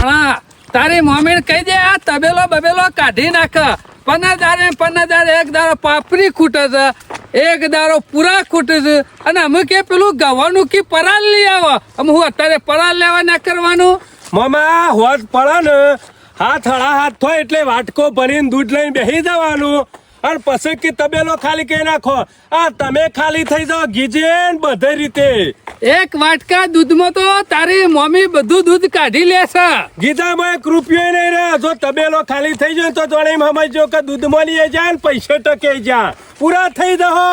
હા તારી મમ્મીને કહી દે આ તબેલો બબેલો કાઢી નાખ. પન્નાદારે એક દારો પાપરી ખૂટે છે, એક દારો પૂરા ખૂટે છે, અને અમે કે પેલું ગવાનું કે પરાલ લઈ આવો. અમે હું અત્યારે પરાલ લેવા ના કરવાનું. મામા હોત પડે ને હાથ હળા હાથ થાય એટલે વાટકો ભરીને દૂધ લઈને બેસી જવાનું અને પછી કે તબેલો ખાલી કરી નાખો. આ તમે ખાલી થઈ જાઓ ગીજે બધી રીતે. એક વાટકા દૂધમાં તો તારી મમ્મી બધું દૂધ કાઢી લેશે. ગીધામાં 1 રૂપિયો નહીં રહે. જો તબેલો ખાલી થઈ જાય તો જોડે સમજો કે દૂધમાં લઈ જાય ને પૈસે ટકે જાય પૂરા થઈ જહો.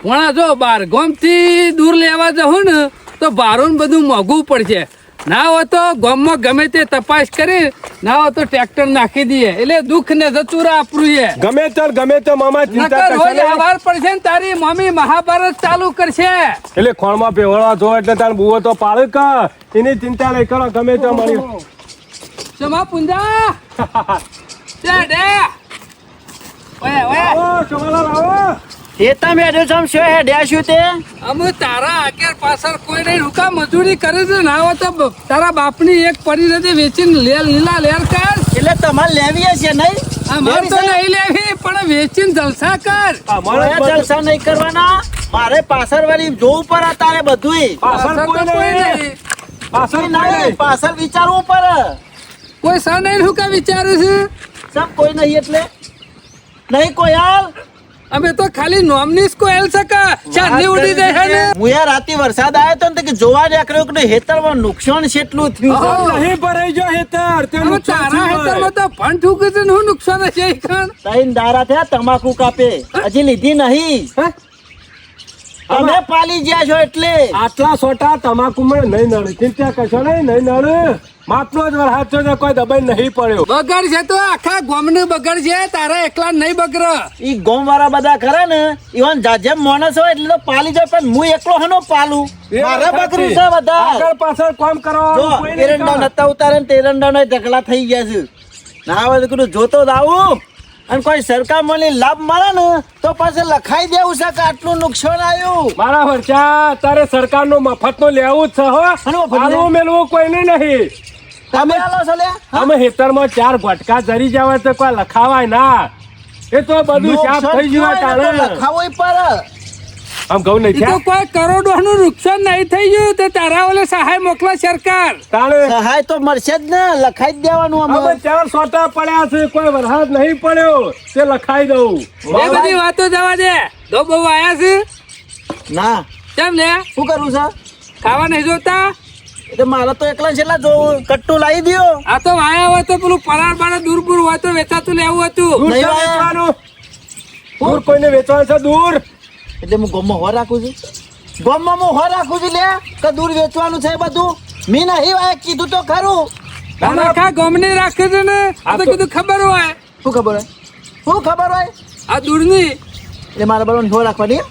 વણા જો બાર ગામથી દૂર લેવા જવું ને તો ભાડું બધું મોંઘું પડશે. ના હોય તો ગામમાં ગમે તે તપાસ કરી, ના હોય તો ટ્રેક્ટર નાખી દઈએ એટલે દુઃખ ને જતું આપણું. ગમે તે મામા ચિંતા રોજ આવાર પડશે ને તારી મમ્મી મહાભારત ચાલુ કરશે. એટલે ખોળમાં પેવળવા જો એટલે તાર બુવો તો પાડે કે એની ચિંતા નહીં કરો. ગમે તે મળી સમા પુંજા દે દે ઓય ઓય આવો ચોલા આવો. ખેતા મેડ્યો છમ શું હેડ્યા શું તે અમે તારા આગળ પાછળ કોઈ નહીં રૂકા મજૂરી કરે છે. ના હોય તો તારા બાપની એક પડી નથી વેચીને લીલા લેર કર. એટલે તમારે લેવી હશે નહીં? અમારે તો નહીં લેવી પણ વેચીને જલસા કર. મારે જલસા નહીં કરવાના. મારે પાછળ વાળી જોવું પડે તારે બધું. પાછળ કોઈ નહીં. પાછળ નહીં પાછળ વિચારવું પડે. કોઈ સા નહીં રૂકા વિચારે છે. સબ કોઈ નહીં એટલે નહીં કોઈ હાલ. અમે તો ખાલી નોમની જ કોઈ હેલ સકા ચાંદની ઉડી જાય છે ને. હું યાર રાતે વરસાદ આવ્યો તો ને કે જોવા નીકળ્યો કે હેતરમાં નુકસાન કેટલું થયું. નહીં ભરાઈ જો હેતર તે હવે તારા હેતરમાં તો ફંડ ઠૂકે છે ને હું નુકસાન છે ઈ ખાન. ત્રણ દારા થયા તમાકુ કાપે હજી લીધી નહીં. તમે પાલી ગયા છો એટલે આટલા સોટા તમાકુ માં નહીં નડે. ચિંતા કરશો નહીં નડે. માપનો જ વરસાદ છે ને કોઈ દબાઈ નહીં પડ્યો. બગડ છે તો આખા ગામને બગડ છે, તારા એકલા નહીં બગર. ઈ ગોમ વાળા બધા ખરા ને ઈવન જેમ માણસ હોય એટલે તો પાલી જાય પણ હું એકલો હનો પાલું. મારા બકરું છે બધા. આગળ પાછળ કામ કરો. જો એરંડા નતા ઉતારે ને તેરંડા ના ઢગલા થઈ ગયા છે. ના હવે કીધું જોતો જ આવું અને કોઈ સરકાર મને લાભ મળે ને તો પાછળ લખાઈ દેવું છે કે આટલું નુકસાન આવ્યું. મારા વર્ષા તારે સરકાર નું મફત નું લેવું જ છે હો. આલું મેળવું કોઈને નહીં. તમે આલો છો લ્યા? અમે હેતરમાં 4 ભટકા જરી જવા તો કોઈ લખાવાય ના. એ તો બધું સાફ થઈ ગયું તારે લખાવો પડે. આમ ઘઉં નહીં તો કોઈ કરોડોનું નુકસાન નહીં થઈ ગયું તો તારા ઓલે સહાય મોકલા સરકાર. તારે સહાય તો મળશે જ ને, લખાઈ જ દેવાનું. અમે 4 સોટા પડ્યા છે, કોઈ વરસાદ નહીં પડ્યો તે લખાઈ દઉં. એ બધી વાતો જવા દે. દો બહુ આયા છે ના કેમ લે શું કરવું છે? ખાવા નહીં જોતા? એટલે મારે તો એકલા છેલ્લા જો કટ્ટું લાવી દ્યો. આ તો વાયા હોય તો પેલું પરાર બાર દૂર હોય તો વેચાતું લેવું હતું. દૂર નહીં છે વાય. વેચવાનું. દૂર કોઈને વેચવાનું છે દૂર. એટલે હું ગોમમાં હો રાખું છું. ગોમમાં હું હો રાખું છું લે કે દૂર વેચવાનું છે બધું. મેં નહીં વાય કીધું તો ખરું. આખા ગામની રાખે છે ને. આ તો કીધું ખબર હોય. શું ખબર હોય? શું ખબર હોય? આ દૂરની એટલે મારા બરોબર હો રાખવાની.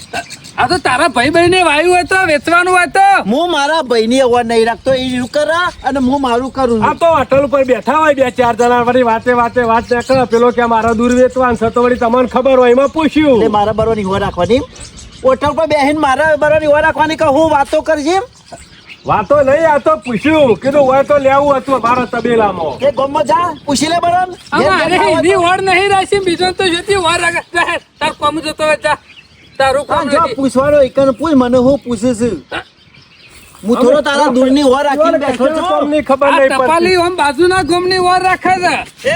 આ તો તારા ભાઈ બહેને વાયુ હોય તો વેચવાનું હોય તો. હું મારા ભાઈની અવાજ નહીં રાખતો. એ શું કરે અને હું મારું કરું આ છું. તો હોટલ ઉપર બેઠા હોય 2-4 જણા વળી વાત નીકળે. પેલો કે મારા દૂર વેચવાનું છે તો વળી તમને ખબર હોય એમાં પૂછ્યું. એટલે મારા બરોબર હો રાખવાની. હોટલ પર બેહીને મારા બરોબર હો રાખવાની કે હું વાતો કરજે. વાતો નહીં, આ તો પૂછ્યું કીધું હોય તો લેવું હતું મારા તબેલામાં. કે ગોમમાં જા પૂછી લે બરોબર. અમારે એની વડ નહીં રાખી બીજો તો જતી વડ રાખે. તાર કોમ જતો હોય જા. તારું કામ જો નથી. પૂછવાનો એકન પૂછ મને હું પૂછું છું. હું થોડો તારા દૂરની હો રાખીને બેઠો છું. તમને ખબર આ નહીં ટપાલી પડતી. આમ બાજુના ગામની વડ રાખે છે.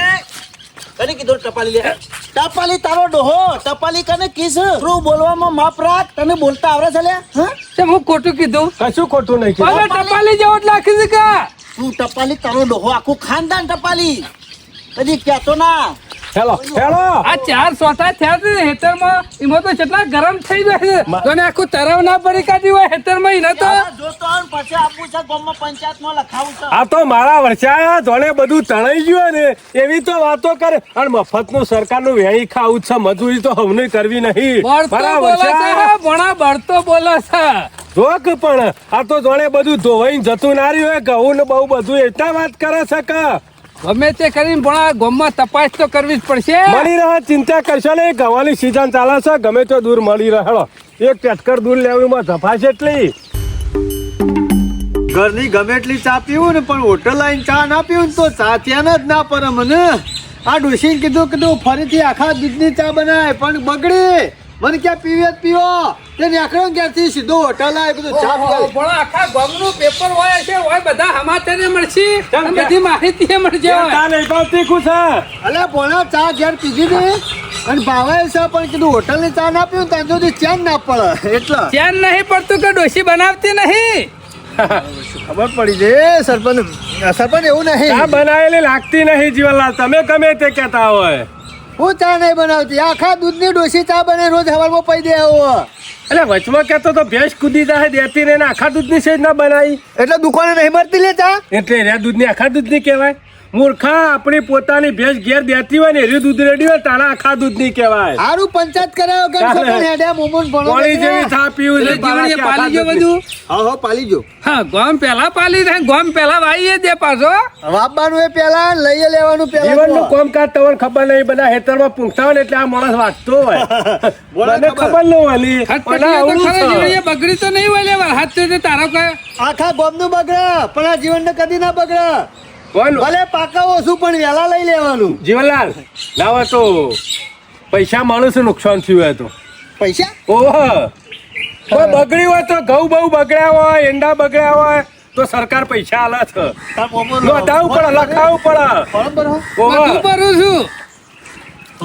કને કીધું ટપાલી લે? ટપાલી તારો ડોહો. ટપાલી કને કીસ તું બોલવામાં માપ રાખ. તને બોલતા આવડે છે લે? હા? કેમ હું ખોટું કીધું? કશું ખોટું નહીં કીધું. હવે ટપાલી જેવો જ લાખી છે કે? તું ટપાલી તારો ડોહો આખું ખાનદાન ટપાલી. કદી કહેતો ના. Hello hello. આ 4 સોટા થયા છે હેતરમાં. એમાં તો કેટલા ગરમ થઈ જાય છે. તને આખું તરવ ના પડી કાઢી હોય હેતરમાં ઈ નતો. જોતો આવ ને પછી આપવું છે ગામમાં પંચાયતમાં લખાવું છે. આ તો મારા વર્ષા જોડે બધું તણાઈ ગયું ને એવી તો વાતો કરે. અને મફતનું સરકારનું વેણી ખાવું છે, મજૂરી તો હવને કરવી નહીં. બળતો મારા બોલે છે વર્ષા ભણા બળતો બોલે છે. જોક પણ આ તો જોડે બધું ધોવાઈને જતું ના રહ્યું હોય. ઘઉં ને બહુ બધું એટલા વાત કરે છે કે ગમે તે કરીને ભણા ગામમાં તપાસ તો કરવી જ પડશે. મળી રહે. ચિંતા કરશો ને. ગવાની સીઝન ચાલે છે, ગમે તો દૂર મળી રહે. એક ટેટકર દૂર લેવામાં ધફાશે એટલી. ઘરની ગમે એટલી ચા પીવું ને પણ હોટલ આવીને ચા ના પીવું ને તો ચા ત્યાં જ ના પડે મને. આ ડોશીને કીધું ફરીથી આખા દૂધની ચા બનાય પણ બગડી. મને ક્યાં પીવે જ પીવો તે નીકળ્યો ક્યાંથી સીધો હોટલ આવે કીધું ચા પીવા. પણ આખા ગામનું પેપર હોય છે હોય બધા સમાચાર મળશે અને બધી માહિતી મળશે ચા નહીં ભાવતી ખુશ અલ્યા ભોળા ચા ઘેર પીધી હતી અને ભાવે છે પણ કીધું હોટલની ચા ના પીવું ત્યાં સુધી ચેન ના પડે એટલે ધ્યાન નહીં પડતું કે ડોશી બનાવતી નહીં. ખબર પડી છે સરપંચ એવું નહીં. ચા બનાવેલી લાગતી નહીં જીવનલાલ, તમે ગમે તે કહેતા હોય. હું ચા નહીં બનાવતી, આખા દૂધની ડોશી ચા બને રોજ હવારમાં પી દે આવો. એટલે વચમાં કહેતો તો ભેંસ કૂદી જાય દેતી ને આખા દૂધની સેજ ના બનાવી એટલે દુકાને નહીં મળતી લે ચા. એટલે રે દૂધની આખા દૂધની કહેવાય. મૂર્ખા, આપણી પોતાની ભેંસ ઘેર દેતી હોય ને એરી દૂધ રેડી હોય તારા આખા દૂધની કહેવાય. હારું પંચાયત કરાયો કે છોકરા હેડ્યા મોમોન ભણો પાણી જેવી ચા પીવું છે, જીવણીએ પાલી જો બધું. હા પાલી જો. હા ગોમ પેલા પાલી થાય ગોમ પેલા વાઈએ દે પાછો. વાપવાનું એ પેલા લઈ લેવાનું પેલા. જીવનનું કામકાજ તમને ખબર નહીં, બધા હેતરમાં પૂંખતા હોય ને એટલે આ માણસ વાંચતો હોય. મને ખબર ન હોય ખટપટીઓ તો ખરા જીવણીએ બગડી તો નહીં હોય લેવા હાથ તો તારો કયો આખા ગોમનું બગડે પણ આ જીવનને કદી ના બગડે. કોણ ભલે પાકા ઓછું પણ વહેલા લઈ લેવાનું. જીવનલાલ ના હોય તો પૈસા માણસ નુકસાન થયું હોય તો પૈસા ઓહો કોઈ બગડી હોય તો ઘઉં બહુ બગડ્યા હોય, એંડા બગડ્યા હોય તો સરકાર પૈસા આલે છે. નોંધાવવું પડે, લખાવવું પડે. બરોબર હો. ઓહો. બધું ભરું છું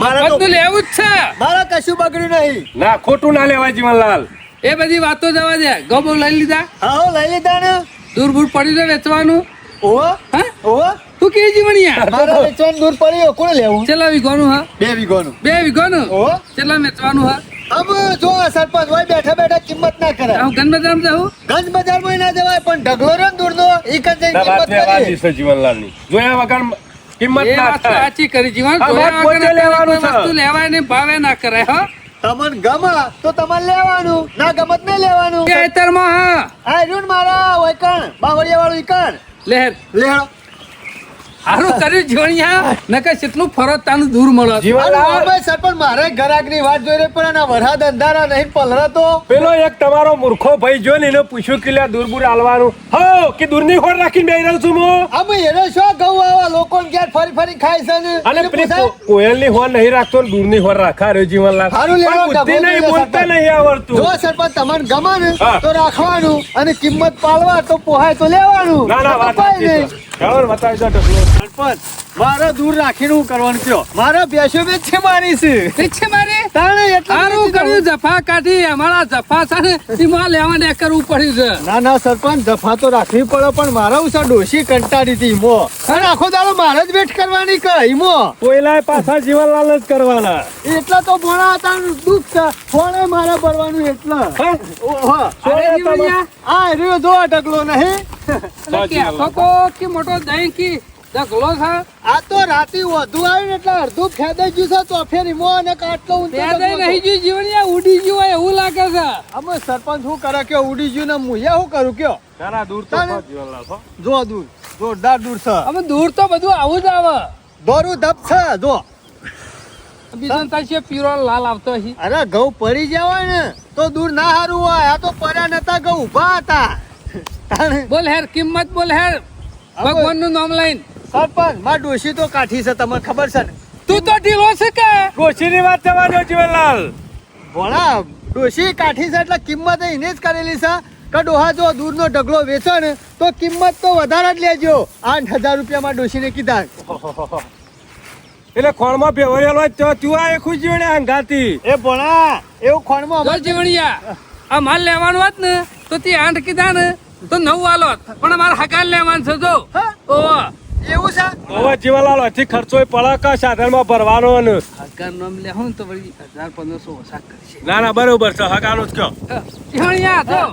મારે તો બધું લેવું જ છે. મારે કશું બગડ્યું નહીં. ના ખોટું ના લેવાય જીવનલાલ. એ બધી વાતો જવા દે. ગૌ બહુ લઈ લીધા, હા હો, લઈ લીધા ને. દૂર બૂર પડ્યું છે વેચવાનું. ઓહો હા ઓહો તું કે જીવણિયા મારે વેચવાનું દૂર પડ્યું કોને લેવું? ચેલા વીઘોનું હા 2 વીઘાનું. 2 વીઘોનું ઓહો ચેલા વેચવાનું હા. હવે જો સરપંચ હોય બેઠા બેઠા કિંમત ના કરે. હું ગણબજારમાં જાઉં. ગંજ બજારમાં ના જવાય પણ ઢગલો રે ને દૂરનો ઈ કઈ ના વાત કિંમત વ્યવહારની કરી. છે જીવનલાલની. જોયા વગર કિંમત એ ના વાત તો થાય. સાચી કરી જીવન. હા, જોયા પોતે વગર લેવાનું કોઈ છે. વસ્તુ લેવાય ને ભાવે ના કરાય હો. તમને ગમે તો તમારે લેવાનું, ના ગમત નહીં લેવાનું. કે ખેતરમાં હા આ રહ્યું ને મારા વૈકણ બાવળિયા વાળું ઈકણ લહેર લેહડો. સારું કર્યું જીવણિયા નકર કેટલું ફરજ તાનું દૂર મળે. જીવનલાલ સરપંચ મારે ઘરાકની વાત જોઈ રહી પણ આ વરસાદ અંધારા નહીં પલરા તો. પેલો એક તમારો મૂર્ખો ભાઈ જો ને એને પૂછ્યું કે લ્યા દૂર બૂર આલવાનું હો કે દૂરની ખોર રાખીને બેહી રહ્યો છું હું. અમે એને શું કહું આવા લોકોને ક્યાં ફરી ફરી ખાય છે ને અને એને પેલી પૂછાય? કોયલની હોર નહીં રાખતો ને દૂરની હોર રાખા રહ્યો જીવનલાલ. સારું લેવા પણ બુદ્ધિ નહીં, બોલતા નહીં આવડતું. જો સરપંચ તમને ગમે ને હા. તો રાખવાનું અને કિંમત પાલવા તો પોહાય તો લેવાનું. ના ના વાત કપાય સાચી નહીં. છે. ચાલો ને બતાવી દો ઢગલો. સરપંચ મારે દૂર રાખીને હું કરવાનું કયો? મારે બેસ્યો બેચ છે મારી છે ઠીક છે મારી તાણે એટલું સારું નથી કર્યું જફા કાઢી અમારા જફા છે ને એમાં લેવા દે કરવું પડ્યું છે. ના ના સરપંચ જફા તો રાખવી પડે પણ મારા ઉસા ડોશી કંટાળી હતી ઈમો અને આખો દાડો મારે જ વેટ કરવાની કે ઈમો કોયલાએ પાછા જીવનલાલ જ કરવાના. એટલા તો ભણા હતા ને દુઃખ છે ફોને મારે ભરવાનું એટલા હા? ઓહો અરે જીવણિયા, આ રહ્યો જો ઢગલો નહીં એટલે કે આખો કો કે મોટો દહીં કી ઢગલો છે. આ તો રાતી વધુ આવ્યું ને એટલે અડધું ફેદાઈ ગયું છે તો ફેર ઈમો અને કાટલો ઊંચો બે ઢગલો દહીં નહીં જોઈ જીવણિયા ઉડી ગયું હોય એવું લાગે છે. અમે સરપંચ શું કરે કયો ઉડી ગયું ને મુયા શું કરું કયો તારા દૂર તો તારે- ખા જીવનલાલ, હો. જો દૂર જોરદાર દૂર છે અમે દૂર તો બધું આવું જ આવે. દોરું ધપ છે જો બીજો તારી પીરો લાલ આવતો હશે. અરે ઘઉં પડી જવાય ને તો દૂર ના હારું હોય આ તો પડ્યા નતા ઘઉં ઉભા હતા તાણે બોલ હેર કિંમત બોલ હેર ભગવાન નું નામ લઈને. સરપંચ માર ડોશી તો કાઠી છે તમને ખબર છે ને તું તો ઢીલો છે કે ડોશીની વાત જવા દો જીવનલાલ. ભોળા ડોશી કાઠી છે એટલે કિંમત એને જ કરેલી છે કે ડોહા જો દૂરનો ઢગલો વેચો ને તો કિંમત તો વધારે જ લેજો 8,000 રૂપિયામાં ડોશીને કીધા એટલે ખોળમાં ભેવરેલો હોય તો તું આ એકું જીવને અંગાતી. એ ભોળા એવું ખોણમાં જો જીવણિયા આ માલ લેવાનું હોત ને તો તે 8 કીધા ને તો 9 આલોત પણ અમારે હકાલ લેવાનું છે જો. હા? ઓહો એવું છે હવે જીવનલાલ હજી ખર્ચો પડે કે સાધનમાં ભરવાનો ને. હકાલ નામ લેવું ને તો વળી 1,000-1,500 ઓછા કરશે. ના ના બરોબર છે હકાનું જ કયો. જીવણિયા જો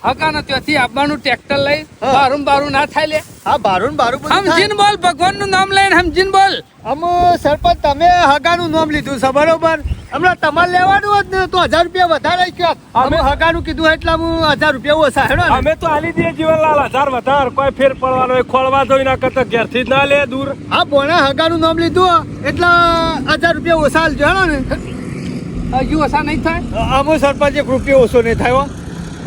હકાનો ત્યાંથી આપવાનું ટ્રેક્ટર લઈ હા. બારું ના થાય લે. હા બારું બધું થાય. સમજીને બોલ ભગવાન નું નામ લઈને સમજીને બોલ. અમ સરપંચ તમે હગાનું નામ લીધું છે બરોબર હમણાં તમારે લેવાનું હોત ને તો 1,000 રૂપિયા વધારે કયો અમે હગાનું કીધું એટલે હું 1,000 રૂપિયા ઓછા હેડો ને. અમે તો આલી દઈએ જીવનલાલ 1000 વધાર કોઈ ફેર પડવાનો હોય ખોળવા જોઈ ના કરતા ઘેરથી જ ના લે દૂર. હા ભોણા હગાનું નામ લીધું એટલે 1,000 રૂપિયા ઓછા આલજો હેડો ને. હજુ ઓછા નહીં થાય. અમુ સરપંચ 1 રૂપિયો ઓછો નહીં થાય હો.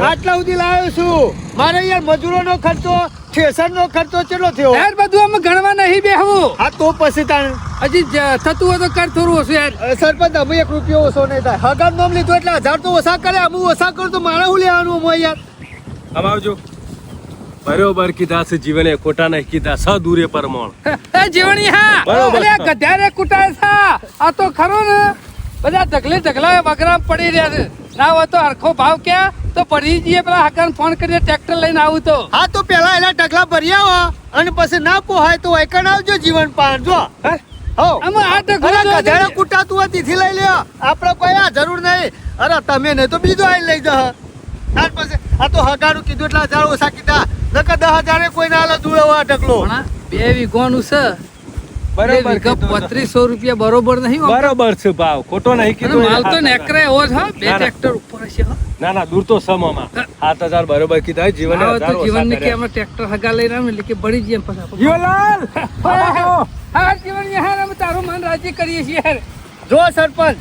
આટલા સુધી લાવ્યો છું મારે યાર મજૂરોનો ખર્ચો ઠેસરનો ખર્ચો કેટલો થયો યાર બધું અમે ગણવા નહીં બેહવું હા તો પછી તાણ હજી થતું હોય તો કર થોડું ઓછું યાર સરપંચ અમે 1 રૂપિયો ઓછો નહીં થાય હગામ નામ લીધું એટલે 1000 તો ઓછા કરે અમે ઓછા કરું તો મારે શું લેવાનું અમે યાર આમ આવજો બરોબર કીધા છે જીવને ખોટા નહીં કીધા સ દૂરે પરમોણ એ જીવણી હા બરોબર અરે છે. ગધારે કુટાય છે આ તો ખરો ને બધા ઢગલા વગરા પડી રહ્યા છે ના હોય તો હરખો ભાવ ક્યાં તો પડી જઈએ પેલા હકાન ફોન કરીએ ટ્રેક્ટર લઈને આવું તો હા તો પેલા એના ઢગલા ભરી આવો અને પછી ના પોહાય તો એકણ આવજો જીવન પાન જો હે? હો અમે આ ઢગલો અરે ગધેડો કુટાતું હોય તેથી લઈ લ્યો આપણે કોઈ આ જરૂર નહીં અરે તમે નહીં તો બીજો આઈને લઈ જા ત્યાર પછી આ તો હગાનું કીધું એટલે 1000 ઓછા કીધા નકર 10,000 કોઈ ના આલે દૂર આ ઢગલો પણ 2 વીઘોનું છે બરોબર 2 વીઘા કીધું. 3500 રૂપિયા બરોબર નહીં હો. બરોબર છે ભાવ ખોટો નહીં અને કીધું માલ તો નેકરે એવો જ હો બે ના, ના. ટ્રેક્ટર ઉપર છે હો. ના ના દૂર તો સમોમાં 7000 બરોબર કીધા જીવને આવો તો 1000 જીવન ઓછા કે કર્યા. અમે ટ્રેક્ટર હગા લઈને આવીએ એટલે કે બળી જઈએ ને પછી આપણે. જીવનલાલ આવો. હા જીવન યાર અમે તારું મન રાજી કરીએ છીએ યાર જો સરપંચ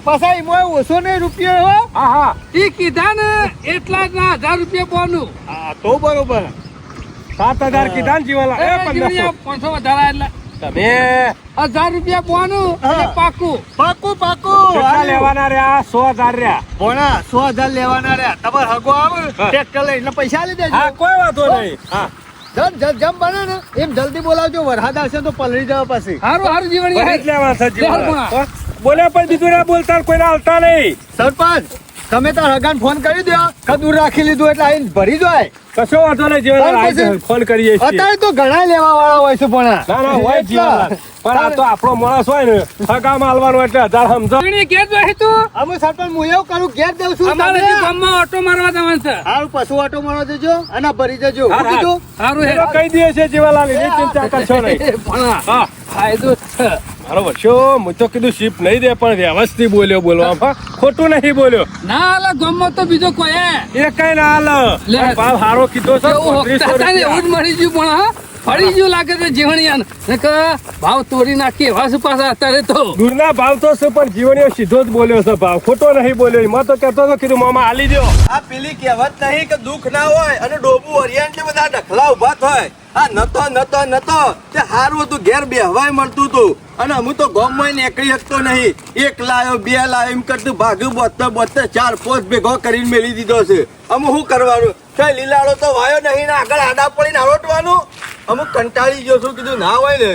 પસાઈ મોય ઓછો નહીં રૂપિયો હો હા હા ઈ કીધા ને એટલા જ ના 1000 રૂપિયા બોનું હા તો બરોબર 7000 કીધા ને જીવનલાલ એ 1500 500 વધારા એટલે તમે 1000 રૂપિયા બોનું હા. અને પાકું પાકું પાકું કેટલા લેવાના રહ્યા 100,000 રહ્યા ભોણા 100,000 લેવાના રહ્યા તમારે હગો આવે હા. ટ્રેક્ટર લઈ એટલે પૈસા આલી દેજો હા કોઈ વાંધો નહીં હા જમ બને ને એમ જલ્દી બોલાવજો વરસાદ આવશે તો પલળી જવા પછી હારું હારું જીવન ભરી જ લેવા છે જીવનલાલ. લે, હો? બોલ્યા પણ બીજું ના બોલતા કોઈને હાલતા નહીં સરપંચ તમે તાર હગાન ફોન કરી દો કદુર રાખી લીધું એટલે આઈને ભરી જાય કશો વાંધો નહીં જીવનલાલ હા, આવી પછી- ફોન કરીએ છીએ અત્યારે તો ઘણા લેવા વાળા હોય છે પણ ના ના હોય જીવનલાલ પણ આ તો આપણો માણસ હોય ને હગા માલવાનો એટલે 1000 સમજો જીવણી ઘેર જોઈ તું અમે સરપંચ હું એવું કરું ઘેર દઉં છું અમારે તમને. હજી ગામમાં ઓટો મારવા જવાનું છે હારું પશુ આટો મારવા દેજો અને ભરી જજો હા, શું કીધું હારું હે પેલો કહી દઈએ છે જીવનલાલ એની ચિંતા કરશો નહીં પણ હા ફાયદો જ છે બરોબર શું હું તો કીધું શીપ નહીં દે પણ વ્યવસ્થિત બોલ્યો બોલવામાં ખોટું નહીં બોલ્યો ના આલા ગામમાં તો બીજો કોઈ હે એ કઈ ના હાલ લે. ભાવ હારો કીધો છે એવું 3500 હોકતા હતા ને એવું જ રૂપિયા. મળી ગયું પણ હા ફરી ગયું લાગે છે જીવણિયાને નકર ભાવ તોડી નાખી એવા શું પાછા અત્યારે તો દૂરના ભાવ તો છે પણ જીવણીઓ સીધો જ બોલ્યો છે ભાવ ખોટો નહીં બોલ્યો એમાં તો કહેતો હતો કીધું મામા હાલી દો આ પેલી કહેવત નહીં કે દુઃખ ના હોય અને ડોબું હરિયાણ બધા ઢખલા ઉભા થાય આ નતો તે હારું હતું ઘેર બેહવાય મળતું હતું અને હું તો ગામમાં નીકળી શકતો નહીં 1 લાયો 2 લાયો એમ કરતું ભાગ્યું બોતતે 4-5 ભેગો કરીને મેલી દીધો છે અમુક શું કરવાનું કઈ લીલાડો તો વાયો નહીં ને આગળ આડા પડીને આરોટવાનું અમુક કંટાળી ગયો છું કીધું ના હોય ને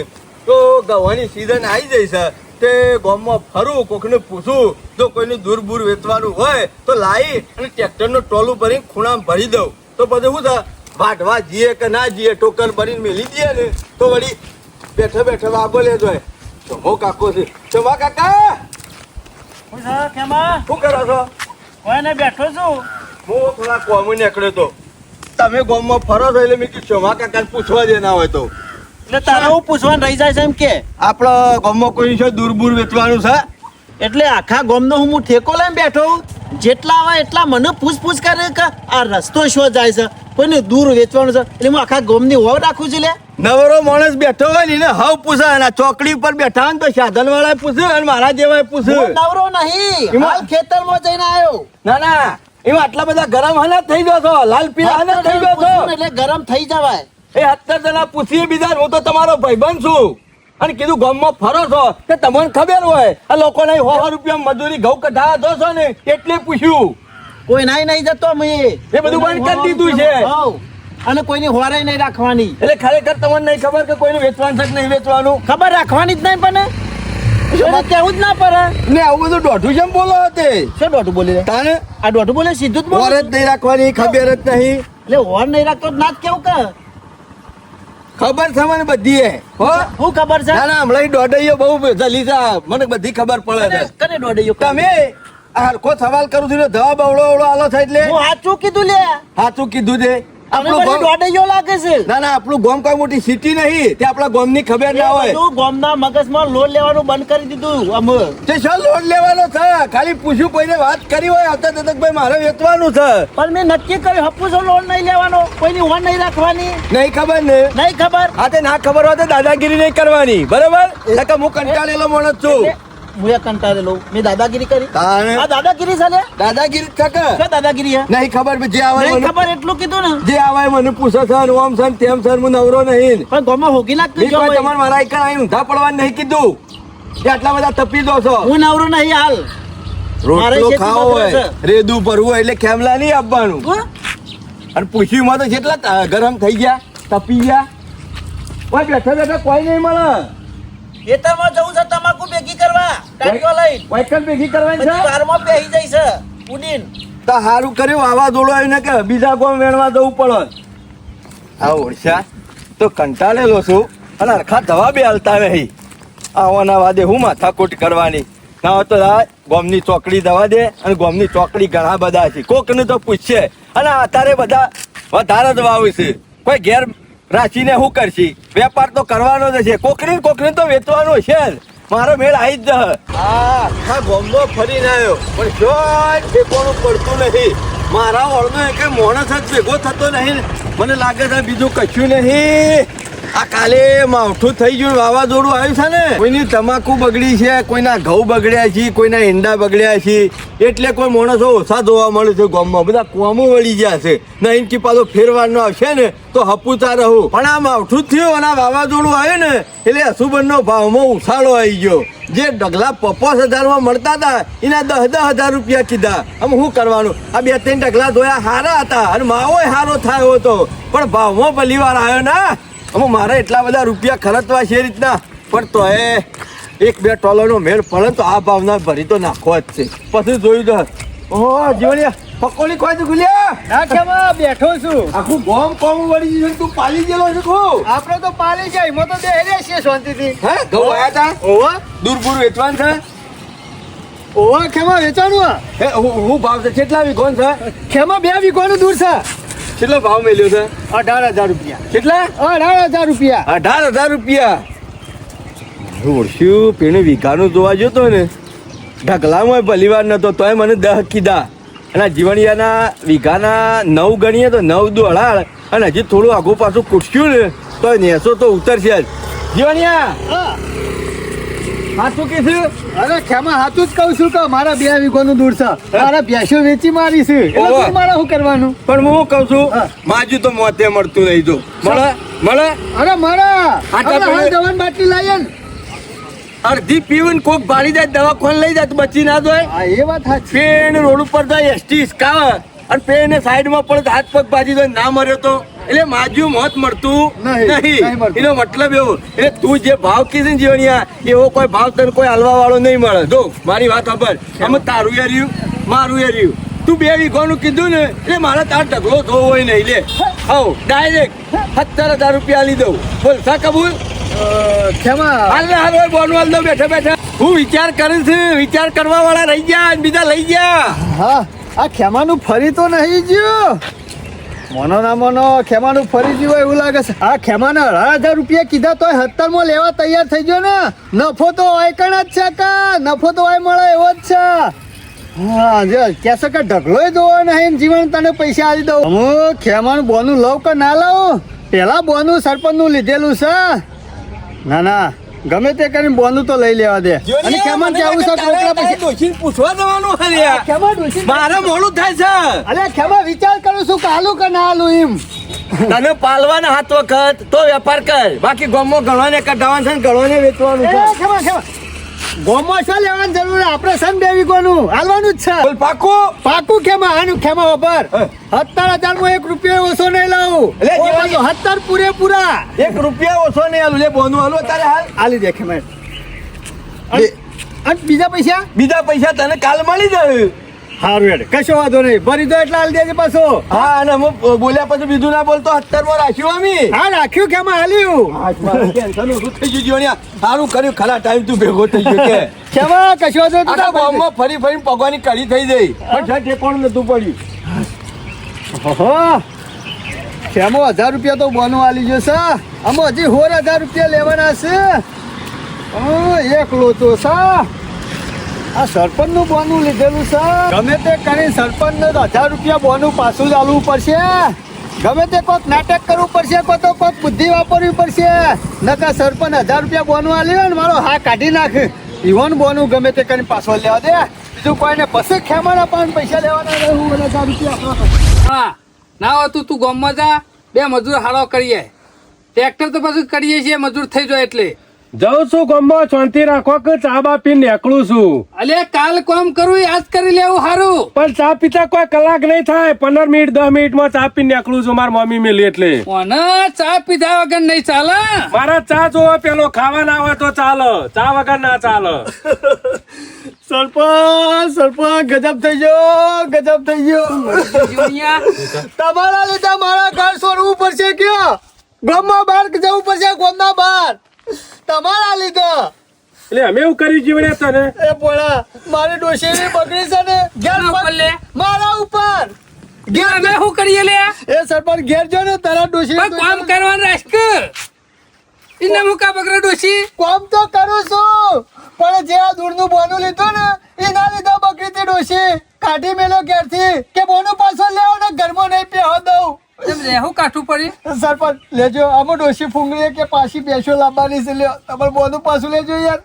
તો ગવાની સીઝન આવી જાય છે તે ગામમાં ફરું કોકને પૂછું જો કોઈનું દૂર બૂર વેચવાનું હોય તો લાવી અને ટ્રેક્ટરનું ટોલું ભરીને ખૂણામાં ભરી દઉં તો બધું શું થાય વાટવા જઈએ કે ના જઈએ ટોકન ભરીને મેલી દઈએ ને તો વળી બેઠા બેઠા વાગો લેજો ચમો કાકો છે ચમા કાકા શું કરો છો બેઠો છું હું થોડા કોમું નીકળ્યો તો તમે ગામમાં ફરો છો એટલે મેં કીધું ચમા કાકાને પૂછવા દે ના હોય તો એટલે તારે હું પૂછવાનું રહી જાય છે એમ કે આપણા ગામમાં કોઈ છે દૂર બૂર વેચવાનું છે એટલે આખા ગામનો હું ઠેકો લઈને બેઠો હું. જેટલા આવે એટલા મને પૂછ કરે કે આ રસ્તો શું જાય છે કોઈને દૂર વેચવાનું છે એટલે હું આખા ગામની હોવ રાખું છું લે નવરો માણસ બેઠો હોય ને એને હવ પૂછે અને આ ચોકડી ઉપર બેઠા હોય ને તો સાધન વાળા પૂછે અને મારા જેવા પૂછે હું નવરો નહીં એમાં- હાલ ખેતરમાં જઈને આવ્યો ના ના એમાં આટલા બધા ગરમ હાલત થઈ ગયો છો લાલ પીળા હાલત થઈ ગયો છો એટલે ગરમ થઈ જવાય એ 17 જણા પૂછીએ બીજા હું તો તમારો ભાઈબંધ છું અને કીધું ગામમાં ફરો છો કે તમને ખબર હોય આ લોકોને 100 રૂપિયા મજૂરી ઘઉં કઢાવા દો છો ને એટલે પૂછ્યું કોઈ નાઈ નહીં જતો મેં એ બધું બંધ કરી દીધું છે. હોવ. અને કોઈની હોરાઈ નહીં રાખવાની એટલે ખરેખર તમને નહીં ખબર કે કોઈને વેચવાનું છે કે નહીં વેચવાનું ખબર રાખવાની જ નહીં પણ એને કેવું જ ના પડે ને આવું બધું દોઢું જેમ બોલો તે શું દોઢું બોલી રે તાને આ દોઢું બોલે સીધું જ બોલે ઓર જ નહીં રાખવાની ખબર જ નહીં એટલે હોર નહીં રાખતો તો ના જ કેવું કે ખબર છે મને બધી હે હો શું ખબર છે ના ના હમણાં દોઢઈઓ બહુ જલી છે મને બધી ખબર પડે છે કને દોડ્યો તમે આ હરખો સવાલ કરું છું ને જવાબ અવળો અવળો આલો થાય એટલે હું સાચું કીધું લે સાચું કીધું છે આપણું આપણું ગામ- દોડ્યો લાગે છે ના ના આપણું ગામ કોઈ મોટી સિટી નહીં તે આપણા ગામની ખબર ના હોય બધું ગામના મગજમાં લોન લેવાનું બંધ કરી દીધું અમે તે શું લોન લેવાનો છે ખાલી પૂછ્યું કોઈને વાત કરી હોય આવતા દત્તકભાઈ મારે વેચવાનું છે પણ મેં નક્કી કર્યું હપ્પુસો લોન નહીં લેવાનો કોઈની હોન નહીં રાખવાની નહીં ખબર ને નહીં ખબર હા તે ના ખબર હોય તો દાદાગીરી નહીં કરવાની બરાબર નકર હું કંટાળેલો માણસ છું હું એ કંટાળેલો મેં દાદાગીરી કરી તાણે આ દાદાગીરી છે લે દાદાગીરી થકે શું દાદાગીરી હે નહીં ખબર પણ જે આવે નહીં મને ખબર એટલું કીધું ને જે આવે મને પૂછે છે ને ઓમ છે ને તેમ છે ને હું નવરો નહીં પણ ગોમાં હોગી નાખતું મેં જો કોઈ ભાઈ. તમારે મારા એક અહીં ઊંધા પડવાનું નહીં કીધું કે આટલા બધા તપી દો છો હું નવરો નહીં હાલ મારે રોટલો ખેતી ખાવો બપોરે હોય રેદું ભરવું હોય એટલે ખેમલા નહીં આપવાનું હું? અને પૂછ્યું માં તો જેટલા ગરમ થઈ ગયા તપી ગયા કોઈ બેઠા બેઠા કોઈ નહીં મળે ખેતરમાં જવું છે તમાકુ ભેગી કરવા ટાંટીઓ લઈને વાયકલ ભેગી કરવાની પછી છે વારમાં બેહી જાય છે ઉડીન તો સારું કર્યું વાવાઝોડું આવીને કે બીજા કોઈ વેણવા જવું પડે આ ઓળશા તો કંટાળેલો છું અને હરખા દવા બી હાલતા નહીં આવવાના વાદે હું માથાકૂટ કરવાની ના હોય તો આ ગોમની ચોકડી દવા દે અને ગોમની ચોકડી ઘણા બધા છે કોકને તો પૂછશે અને અત્યારે બધા વધારે દવા છે કોઈ ઘેર રાખીને શું કરશે વેપાર તો કરવાનો જ છે કોકને તો વેચવાનો છે જ મારો મેળ આવી જ હા ગોમમાં ફરીને આવ્યો પણ જોઈ ઠેકોણું પડતું નહીં મારા વળનો એક માણસ જ ભેગો થતો નહીં ને. મને લાગે છે બીજું કશું નહીં આ કાલે માવઠું થઈ ગયું વાવાઝોડું આવ્યું છે ને કોઈની તમાકુ બગડી છે કોઈના ઘઉં બગડ્યા છે કોઈના ઈંડા બગડ્યા છે એટલે કોઈ માણસો ઓછા જોવા મળે છે ગામમાં બધા કોમો વળી ગયા છે નહીં કે પાછો ફેરવાનો આવશે ને તો હપુતા રહું પણ આ માવઠું થયું અને આ વાવાઝોડું આવ્યું ને એટલે અસુબનનો ભાવમાં ઉછાળો આવી ગયો જે ડગલા 50,000 મળતા હતા એના 10,000 રૂપિયા કીધા આમ શું કરવાનું આ 2-3 ડગલા ધોયા હારા હતા અને માવો હારો થયો હતો પણ ભાવમાં પહેલી વાર આવ્યો ના અમે મારે એટલા બધા રૂપિયા ખર્ચવા છે એ રીતના પણ તો એ 1-2 ટોલોનો મેળ પડે તો આ ભાવના ભરી તો નાખવો જ છે પછી જોયું તો ઓહો જીવણિયા પકોડી કોઈ તો ગુલ્યા ના કેમાં બેઠો છું આખું ગોમ કોમ વળી ગયું તું પાલી ગયેલો છે તું આપણે તો પાલી જાય એમાં તો બેહી છીએ શાંતિથી હે ઘઉં આયા હતા ઓવા દૂર પૂર વેચવાનું છે ઓવા ખેમાં વેચાણું આ? હે હું ભાવ છે કેટલા વીઘોન છે ખેમાં 2 વીઘોનું દૂર છે કેટલો ભાવ મેલ્યો છે 18,000 રૂપિયા કેટલા 18,000 રૂપિયા 18,000 રૂપિયા ઓળશ્યું પેને વીઘાનું જોવા જતો ને ઢગલામાં ભલીવાર નતો તોય મને 10 કીધા અને આ જીવણિયાના વીઘાના 9 ગણીએ તો 9 દુ 18 અને હજી થોડું આગું પાછું કૂટશું ને તો નેસો તો ઉતરશે જ જીવણિયા હા. હા શું કીધું અરે ખેમાં સાચું જ કહું છું કે મારા 2 વીઘોનું દૂર છે મારા ભેંસો વેચી મારી છે એટલે ઓવા. શું મારે શું કરવાનું પણ હું કહું છું હા. માજુ તો મોતે મળતું નહીં તો મળે અરે મારા આ આપણે તો હાલ દવાની બાટલી લાવીએ ને અડધી પીવું ને કોક ભાડી જાય દવા કોણ લઈ જાય તો બચી ના જાય હા એ વાત સાચી પેન રોડ ઉપર જાય એસટી સ્કાવે અને પેન સાઈડમાં પડે તો હાથ પગ બાજી દો ના મર્યો તો એટલે માજુ મોત મળતું નહીં નહીં મળતું. એનો મતલબ એવો એટલે તું જે ભાવ કીધી ને જીવણિયા એવો કોઈ ભાવ તને કોઈ હલવા વાળો નહીં મળે જો મારી વાત ખબર અમે તારું એ રહ્યું મારું એ રહ્યું તું 2 વીઘોનું કીધું ને એટલે મારે તાર ઢગલો ધોવો હોય નહીં લે આવ ડાયરેક્ટ 17,000 રૂપિયા લઈ દઉં બોલ સા કબૂલ ખેમાં હાલ ને હાલ બોનું હાલ દઉં બેઠા બેઠા હું વિચાર કરું છું વિચાર કરવા વાળા રહી ગયા અને બીજા લઈ ગયા હા આ ખેમાનું ફરી તો નહીં જ્યું મોનો ના મોનો ખેમાનું ફરી જ્યું હોય એવું લાગે છે આ ખેમાના 18,000 રૂપિયા કીધા તોય 17 માં લેવા તૈયાર થઈ ગયો ને નફો તો આયકણ જ છે કા નફો તો આય મળે એવો જ છે હા જે કહેશો કે ઢગલોય જોવો નહીં જીવન તને પૈસા આપી દઉં હું ખેમાનું બોનું લઉં કે ના લઉં પેલા બોનું સરપંચનું લીધેલું છે ના ના ગમે તે કરીને બોનું તો લઈ લેવા દે અને ખેમાન કેવું છે રોકડા પૈસા ડોશીને પૂછવા જવાનું હલ્યા ખેમા ડોશી મારે મોડું થાય છે અલે ખેમા વિચાર કરું છું કે હાલું કે ના હાલું એમ તને પાલવાના હાથ વખત તો વેપાર કર બાકી ગામમાં ગણવાને કઢાવવાનું છે ને ગણવાને વેચવાનું એ છે ખેમા ખેમા ગોમાં શું લેવાની જરૂર આપણે સન 2 વીઘોનું હાલવાનું જ છે બોલ પાકું પાકું ખેમા આનું ખેમા વપર 17,000 માં 1 રૂપિયો ઓછો નહીં લાવું એટલે જેવાની- 17 પૂરેપૂરા 1 રૂપિયા ઓછો નહીં આલું લે બોનું આલું અત્યારે હાલ આલી દે ખેમા લે. અને બીજા પૈસા બીજા પૈસા તને કાલ મળી જાય સારું હેડ કશો વાંધો નહીં ભરી દો એટલે હાલ દેજે પાછો હા અને અમે બોલ્યા પછી બીજું ના બોલતો 17 માં રાખ્યું અમે હા રાખ્યું ખેમા હાલ્યું ટેન્શન ઓછું થઈ ગયું જીવણિયા. સારું કર્યું ખરા ટાઈમ તું ભેગો થઈ ગયો કે ખેમા કશો વાંધો નહીં. આખા ગામમાં ફરી ફરીને પગવાની કડી થઈ જઈ પણ છે ઠેકાણું નતું પડ્યું ઓહો ખેમો 1,000 રૂપિયા તો બોનું આલી જશે આમાં હજી 16,000 રૂપિયા લેવાના છે એકલો તો છે આ સરપંચનું બોનું લીધેલું છે ગમે તે કરી સરપંચને 1,000 રૂપિયા બોનું પાછું જ આલવું પડશે ગમે તે કોઈક નાટક કરવું પડશે કોઈ તો કોઈક બુદ્ધિ વાપરવી પડશે નકા સરપંચ 1,000 રૂપિયા બોનું આલ્યું ને મારો હા કાઢી નાખ ઈવન બોનું ગમે તે કરીને પાછો લેવા દે બીજું કોઈને પછી ખેમાના પાન પૈસા લેવાના રહે હું 1000 રૂપિયા હા ના હોતું તું ગામમાં જા 2 મજૂર હાળો કરીએ ટ્રેક્ટર તો પછી કરીએ છીએ મજૂર થઈ જાય એટલે જઉં છું ગામમાં શાંતિ રાખો કે ચા બા પીને નીકળું છું. અલે કાલ કોમ કરું એ આજ કરી લેવું હારું. પણ ચા પીતા કોઈ કલાક નહીં થાય 15 મિનિટ 10 મિનિટમાં ચા પીને નીકળું છું મારી મમ્મી મેલી એટલે ઓને ચા પીધા વગર નહીં ચાલે. મારા ચા જોવો પેલો ખાવા ના હોય તો ચાલે ચા વગર ના ચાલે. સરપંચ ગજબ થઈ ગયો તમારા લીધે મારા ઘર છોડવું પડશે કે ગામમાં બહાર જવું પડશે ગામના બહાર તમારા લીધે એટલે અમે એવું કર્યું જીવડે તને એ પોળા મારી ડોશીની બગડી છે ને ઘેર કોના ઉપર લે? મારા ઉપર ઘેર અમે શું કરીએ લે? એ સરપંચ ઘેર જો ને તારા ડોશી પણ કામ કરવાનું રાખ. એને મુકા બગડો ડોશી. કામ તો કરું છું પણ જે આ દૂરનું બોનું લીધું ને એના લીધે બગડી હતી ડોશી કાઢી મેલો ઘેરથી કે બોનું પાછો લેવો ને ઘરમાં નહીં પહેવા દઉં. એમ રહેવું કાઠું પડી. સરપંચ લેજો આમાં ડોશી ફૂંગરીએ કે પાછી બેસો લાવવાની છે લ્યો તમારે બોનું પાછું લેજો યાર.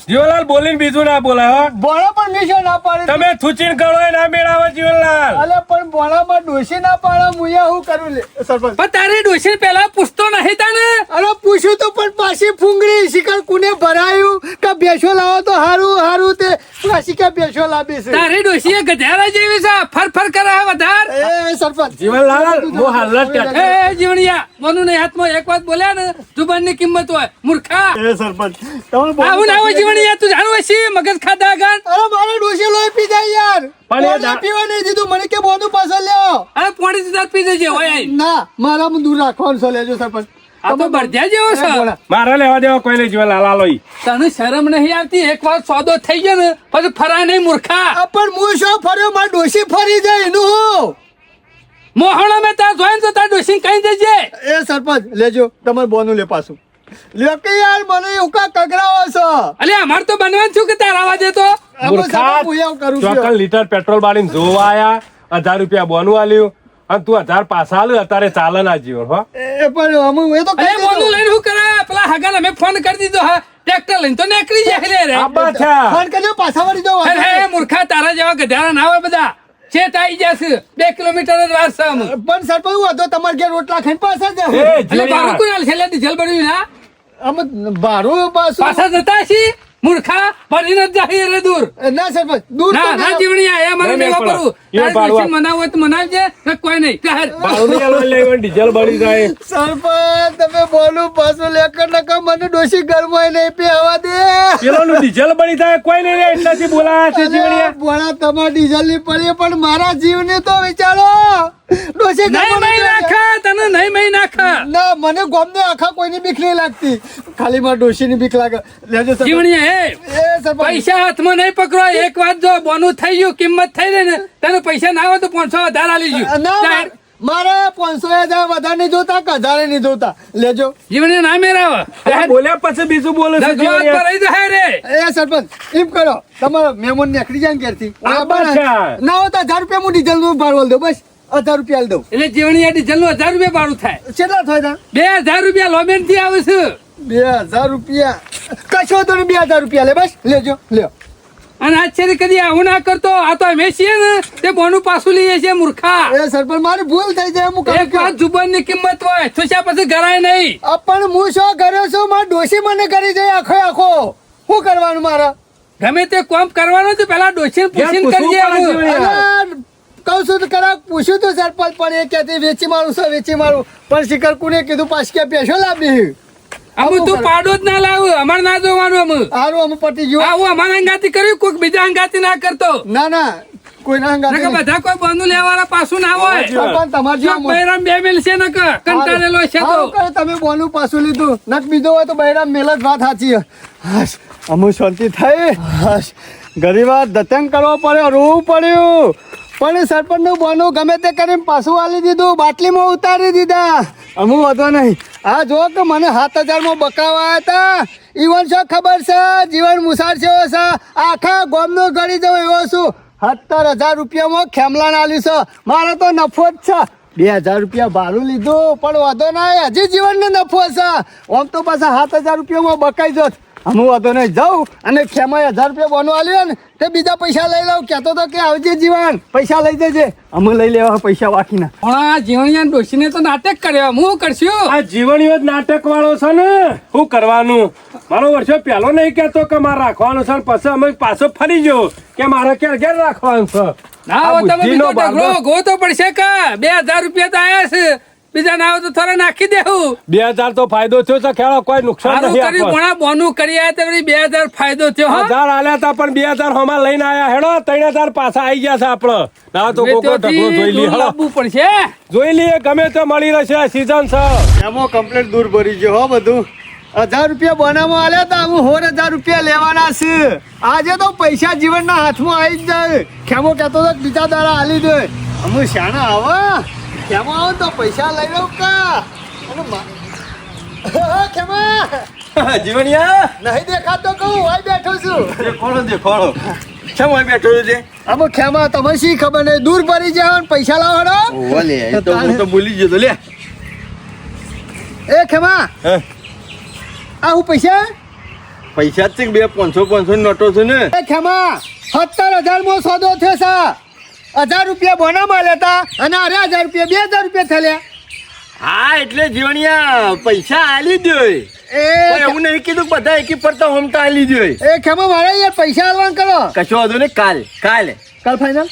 જીવનલાલ બોલીને બીજું ના બોલાય હો. બોણા પણ મીશો ના પાડી તમે થૂચીને કરો એ ના મેળાવો જીવનલાલ. અલે પણ બોણામાં ડોશી ના પાડે મુયા હું કરું લે સરપંચ. પણ તારી ડોશી પેલા પૂછતો નહીં તાને. અરે પૂછ્યું તો પણ પાછી ફૂંગરી શિકાર કોને ભરાયું કે બેસો લાવો તો હારું તે પાછી કે બેસો લાવી છે. તારી ડોશી એ ગધેડા જેવી છે ફર કરે વધાર. એ સરપંચ જીવનલાલ હું હાલ જ એ જીવણિયા મનુ ને હાથમાં એક વાત બોલ્યા ને જુબાનની કિંમત હોય મૂર્ખા. એ સરપંચ તમે આવું ના હોય જીવણિયા તું જાણું હશે મગજ ખાધા ગણ. અરે મારો ડોશી લોહી પી જાય યાર પણ એ બોના પીવા નહીં દીધું મને કે બોનું પાછો લ્યો. અરે પોણી થી પી જજે હોય આઈ. ના મારામાં દૂર રાખવાનું છે લેજો સરપંચ. આ તો બળદ્યા જેવો એ છે. બોલા. મારા લેવા દેવા કોઈ નહીં જીવનલાલ આલો ઈ. તને શરમ નહીં આવતી એક વાર સોદો થઈ ગયો ને પછી ફરાય નહીં મૂર્ખા. આ પણ હું શું ફર્યો મારી ડોશી ફરી જાય એનું હું. મોહણો મેં તાર જોઈને તો તાર ડોશી કહી દેજે. એ સરપંચ લેજો તમારે બોનું લે પાછું લ્યો કે યાર મને ઉકા કગરાવો છો. અલે અમાર તો બનવાનું છું કે તાર આવા દે તો. આમાં સરપંચ હું એવું કરું છું. ચોકન લીટર પેટ્રોલ બાળીને જોવા આયા 1000 રૂપિયા બોનું આલ્યું અને તું 1000 પાછા આલ્યું અત્યારે ચાલે ના જીવન હો. એ પણ અમે એ તો અરે મોનું લઈને શું કરે પેલા હગાને મેં ફોન કરી દીધો હા ટ્રેક્ટર લઈને તો નીકળી જાય રે. આબા છે ફોન કરજો પાછા વળી દો. અરે મૂર્ખા તારા જેવા ગધાડા ના હોય બધા છેટ આવી જશે 2 કિલોમીટર જ વાર છે આમ. પણ સરપંચ હું હતો તમારે ઘેર રોટલા ખાઈને પાછા એ જાવ. એટલે જીવનલાલ. બારું કોઈ હાલ છેલ્લે ડીઝલ ભર્યું ના આમ ભારું પાછું પાછા જતા છી મૂર્ખા ભરીને જ જાય રે દૂર. ના સરપંચ દૂર ના તો ના ના. જીવણિયા એ મારે નહીં, નહીં નહીં, વાપરવું. એ તારી ભાડું ડોશી મનાવું હોય તો મનાવજે ને કોઈ નહીં જાહેર. ભાડું નહીં આલવાનું લેવાનું, ડીઝલ બળી જાય. સરપંચ તમે બોલું પાછું લેકર નકા મને ડોશી ઘરમાં નહીં પહેવા દે. પેલોનું ડીઝલ બળી જાય કોઈ નહીં રે એટલાથી બોલાયા છે અરે જીવણિયા. ભોળા તમારા ડીઝલ ની પડી પણ મારા જીવને તો વિચારો ડોશી નહીં ઘરમાં મહી નહીં નાખા તને નહીં મહી નાખા. ના મને ગોમને આખા કોઈની બીક નહીં લાગતી ખાલી મારા ડોશીની બીક લાગે લેજો સરપંચ. જીવણિયા એ સરપંચ પૈસા હાથમાં નહીં પકડો એક વાત જો બોનું થઈ ગયું કિંમત થઈ ગઈ ને તને પૈસા ના હોય તો 500 વધારે આલી ગયું. ના જાહેર. મારે 500,000 વધારે નહીં જોતા કે 1000 નહીં જોતા લેજો. જીવણિયા ના મેરાવ. આ બોલ્યા પછી બીજું બોલે છે રજૂઆત જીવણિયા. પર રહી જાય રે. એ સરપંચ એમ કરો તમારા મહેમાન નીકળી જાય ને ઘેરથી. આ પાછા. ના હોય તો 1000 રૂપિયા હું ડીઝલ નું ભાડું દઉં બસ 1000 રૂપિયા આલી દઉં. એટલે જીવણિયા ડીઝલ નું 1000 રૂપિયા ભાડું થાય. કેટલા થાય તા? 2000 રૂપિયા લોમેન થી આવે છે 2000 રૂપિયા કશો તો 2000 રૂપિયા લે બસ લેજો લ્યો. અને આજ છે કદી આવું ના કરતો આ તો અમે છીએ ને તે બોનું પાછું લઈએ છીએ મૂર્ખા. એ સરપંચ મારી ભૂલ થઈ જાય હું એક વાત જુબાન ની કિંમત હોય થુસ્યા પછી ગરાય નહીં. પણ હું શું કર્યો છું મારા ડોશી મને કરી જાય આખો શું કરવાનું મારે? ગમે તે કોમ કરવાનું તો પેલા ડોશી પૂછીને પૂછવું કરજે પડે આવું. જીવણિયા. અલા, કહું છું તો ખરા પૂછ્યું તો સરપંચ પણ એ કહેતી વેચી મારું છે વેચી મારું પણ શિખર કોને કીધું પાછી કે પેશો લાવી આવું તું પાડો જ ના લાવું અમારે ના જોવાનું અમે. સારું અમે પટી ગયું. આવું અમારા અંગાતી કર્યું કોઈક બીજા અંગાતી ના કરતો. ના ના કોઈ ના નકર હંગાતી નહીં. બધા કોઈ બંધુ લેવાના પાછું ના હોય. સરપંચ તમારે જો જેવા બૈરામ બે મેલ છે નકર કંટાળેલો છે તો. સારું કરે તમે બોલું પાછું લીધું નક બીજો હોય તો બૈરા મેલ જ વાત સાચી હશ અમુ શાંતિ થઈ હશ ઘણી વાર દતંગ કરવો પડ્યો રોવું પડ્યું પણ સરપંચ નું બોનું ગમે તે કરીને પાછું આલી દીધું બાટલીમાં ઉતારી દીધા અમુ વધો નહીં આ જો કે મને 7000 માં બકાવા હતા ઈવન શું ખબર છે જીવન મુસાર છે એવો છે આખા ગામનો ગળી જવો એવો છું 17,000 રૂપિયામાં ખેમલાન આલ્યું છે મારે તો નફો જ છે 2000 રૂપિયા ભાડું લીધું પણ વાંધો ના હજી જીવનને નફો છે આમ તો પાછા 7000 રૂપિયામાં બકાઈ જોત હું વાંધો નહીં જાઉં અને ખેમાય 1000 રૂપિયા બોનો આલ્યો ને તે બીજા પૈસા લઈ લઉં કહેતો તો કે આવજે જીવન પૈસા લઈ જજે અમે લઈ લેવા પૈસા બાકીના પણ આ જીવણિયા ડોશીને તો નાટક કર્યો હું કરશું આ જીવણીઓ જ નાટક વાળો છે ને શું કરવાનું મારો વર્ષો પહેલો નહીં કહેતો કે મારે રાખવાનું છે ને પછી અમે પાછો ફરી ગયો કે મારે ઘેર રાખવાનું છે ના આ હોય તમે બુદ્ધિનો બીજો ઢગલો બાબત. ગો તો પડશે કે 2000 રૂપિયા તો આયા છે બીજા ના આવે તો થોડા નાખી દેવું 2000 તો ફાયદો થયો છે ખેડો કોઈ નુકસાન સારું નથી કર્યું આપણને. ઘણા બોનું કરી આયા તો વળી 2000 ફાયદો થયો હા 1000 આલ્યા તા પણ 2000 હોમાં લઈને આયા હેડો 3000 પાછા આવી ગયા છે આપણે ના તો કોકો ઢગલો જોઈ લઈએ હેડો લાવવું પડશે જોઈ લઈએ ગમે તે મળી રહેશે સીઝન છે એમાં કમ્પ્લેટ દૂર ભરી ગયો હો બધું 1000 રૂપિયા બોનામાં આલ્યા તા હું 1000 રૂપિયા લેવાના છે આજે તો પૈસા જીવનના હાથમાં આવી જ જાય ખેમો કહેતો તો બીજા દાડા આલી દે અમે શાણા આવા ખેમો આવો તો પૈસા લઈ લઉં કા અને ખેમા જીવણિયા નહીં દેખાતો કહું હોય બેઠો છું દેખોડો કેમ હોય બેઠો છે આમાં ખેમા તમે શી ખબર નહીં દૂર ભરી જાવ ને પૈસા લાવો ઓલે એ તો હું તો ભૂલી ગયો તો લે એ ખેમા હે? આ હું પૈસા પૈસા જ છે કે 500 નોટો છે ને એ ખેમા 17,000 માં સોદો થયો છે 1000 રૂપિયા બોનામાં લેતા અને અરે 1000 રૂપિયા 2000 રૂપિયા થયા હા એટલે જીવણિયા પૈસા આલી દો એ એવું નહીં કીધું કે બધા એકી પડતા હોમતા આલી દો એ ખેમા મારે યાર પૈસા આલવાન કરો કશો વાંધો નહીં કાલ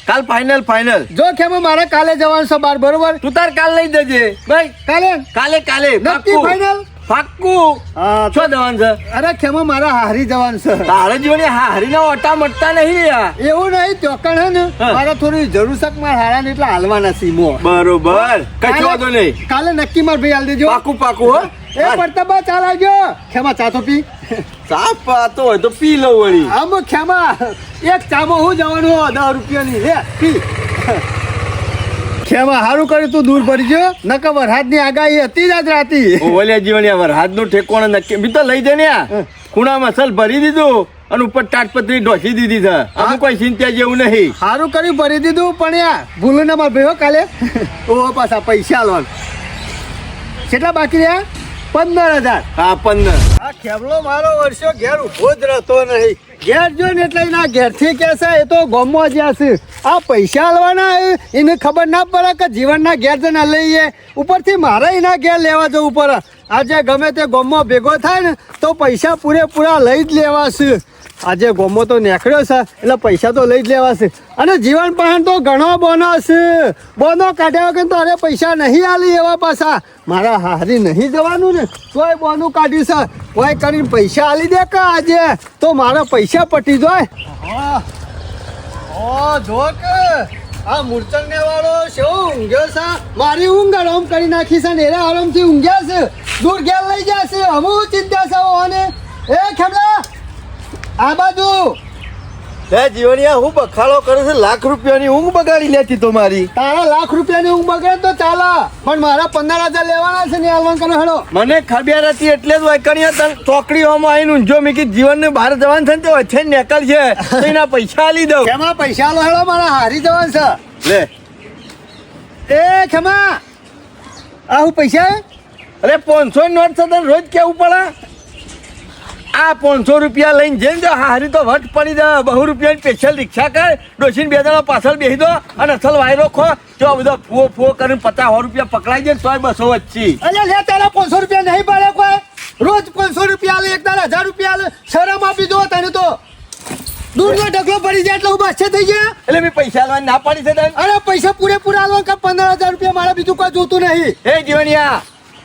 કાલ ફાઇનલ ફાઇનલ જો ખેમા મારે કાલે જવાનું છે બાર બરોબર તું તાર કાલ લઈ જજે ભાઈ કાલે નક્કી પાક્કું. ફાઇનલ પાક્કું હા છો જવાનું છે અરે ખેમા મારા હારી જવાનું છે તારે જીવણિયા હા હરીના ઓટા મટતા નહીં યાર એવું નહીં ચોકણ હે ને હા. મારે થોડી જરૂર છે કે મારા હારા ને એટલે હાલવાના સીમો બરોબર કશો વાંધો નહીં કાલે નક્કી માર ભાઈ હાલ દેજો પાકું હો એ પડતા ચાલ આવજો ખેમા ચા તો પી સાપ પાતો હોય તો પી લઉં વળી આમ ખેમા એક ચામાં હું જવાનું હો 10 રૂપિયાની લે પી ખેમા હારું કર્યું તું દૂર પડી ગયો નકર વરસાદની આગાહી હતી જ આજ રાતી ઓલે જીવણિયા વરસાદ નું ઠેકોણ નક્કી બી તો લઈ જને આ ખૂણામાં સલ ભરી દીધું અને ઉપર તાટપત્રી ઢોસી દીધી છે અમુક કોઈ ચિંતા જેવું નહીં હારું કર્યું ભરી દીધું પણ યાર ભૂલું ના માર ભાઈ કાલે ઓ પાછા પૈસા આલવાનું કેટલા બાકી રહ્યા 15,000 હા 15 આ ખેબલો મારો વર્ષો ઘેર ઉભો જ રહેતો નહીં ઘેર જો ને એટલે એના ઘેરથી કે છે એ તો ગોમમાં જ્યાં છે આ પૈસા આલવાના એને ખબર ના પડે કે જીવનના ઘેર જઈને લઈએ ઉપરથી મારે એના ઘેર લેવા જવું પડે આજે ગમે તે ગોમમાં ભેગો થાય ને તો પૈસા પૂરેપૂરા લઈ જ લેવા છે આજે ગોમો તો નીકળ્યો છે એટલે પૈસા તો લઈ જ લેવા છે અને જીવન પણ તો ઘણો બોનો છે બોનો કાઢ્યા વગર તો અરે પૈસા નહીં આલી એવા પાછા મારા હારી નહીં જવાનું ને તોય બોનું કાઢ્યું છે કોઈ કરીને પૈસા આલી દે કે આજે તો મારા પૈસા પટી જાય ઓ જો કે આ મૂર્છનને વાળો શું ઊંઘ્યો છે મારી ઊંઘ આરામ કરી નાખી છે ને એના આરામથી ઊંઘ્યા છે દૂર ઘેર લઈ જશે અમુક ચિંતા છે ઓને એ ખેમલા આ બાજુ હે જીવણિયા હું બખાડો કરે છે લાખ રૂપિયાની ઊંઘ બગાડી લેતી તો મારી તારા લાખ રૂપિયાની ઊંઘ બગડે તો ચાલે પણ મારા 15,000 લેવાના છે ને આલવાન કરો હેડો મને ખબર હતી એટલે જ વાયકણિયા તને ચોકડીઓમાં આવીને ઊંઝો મીકી જીવનને બહાર જવાનું છે ને તો વચ્ચે નીકળ છે તો એના પૈસા આલી દઉં ખેમા પૈસા લો હેડો મારા હારી જવાનું છે લે એ ખેમા આ હું પૈસા અરે 500 નોટ છે તને રોજ કેવું પડે આ 500 રૂપિયા લઈને જઈને જો હારી તો વટ પડી જાય 100 રૂપિયાની સ્પેશિયલ રિક્ષા કર ડોસીને બે જણા પાછળ બેસી દો અને અસલ વાયરો ખો જો આ બધો ફુઓ કરીને 50 રૂપિયા પકડાઈ જાય 100 200 વચ્ચે અલ્યા લે તારા 500 રૂપિયા નહીં પડે કોઈ રોજ 500 રૂપિયા આલે એક દાડા 1000 રૂપિયા આલે શરમ આપી દો તને તો દૂરનો ઢગલો પડી જાય એટલે હું બસ થઈ ગયા એટલે મેં પૈસા આલવાની ના પાડી છે તને અરે પૈસા પૂરેપૂરા આલવા કે 15,000 રૂપિયા મારે બીજું કોઈ જોતું નહીં હે જીવણિયા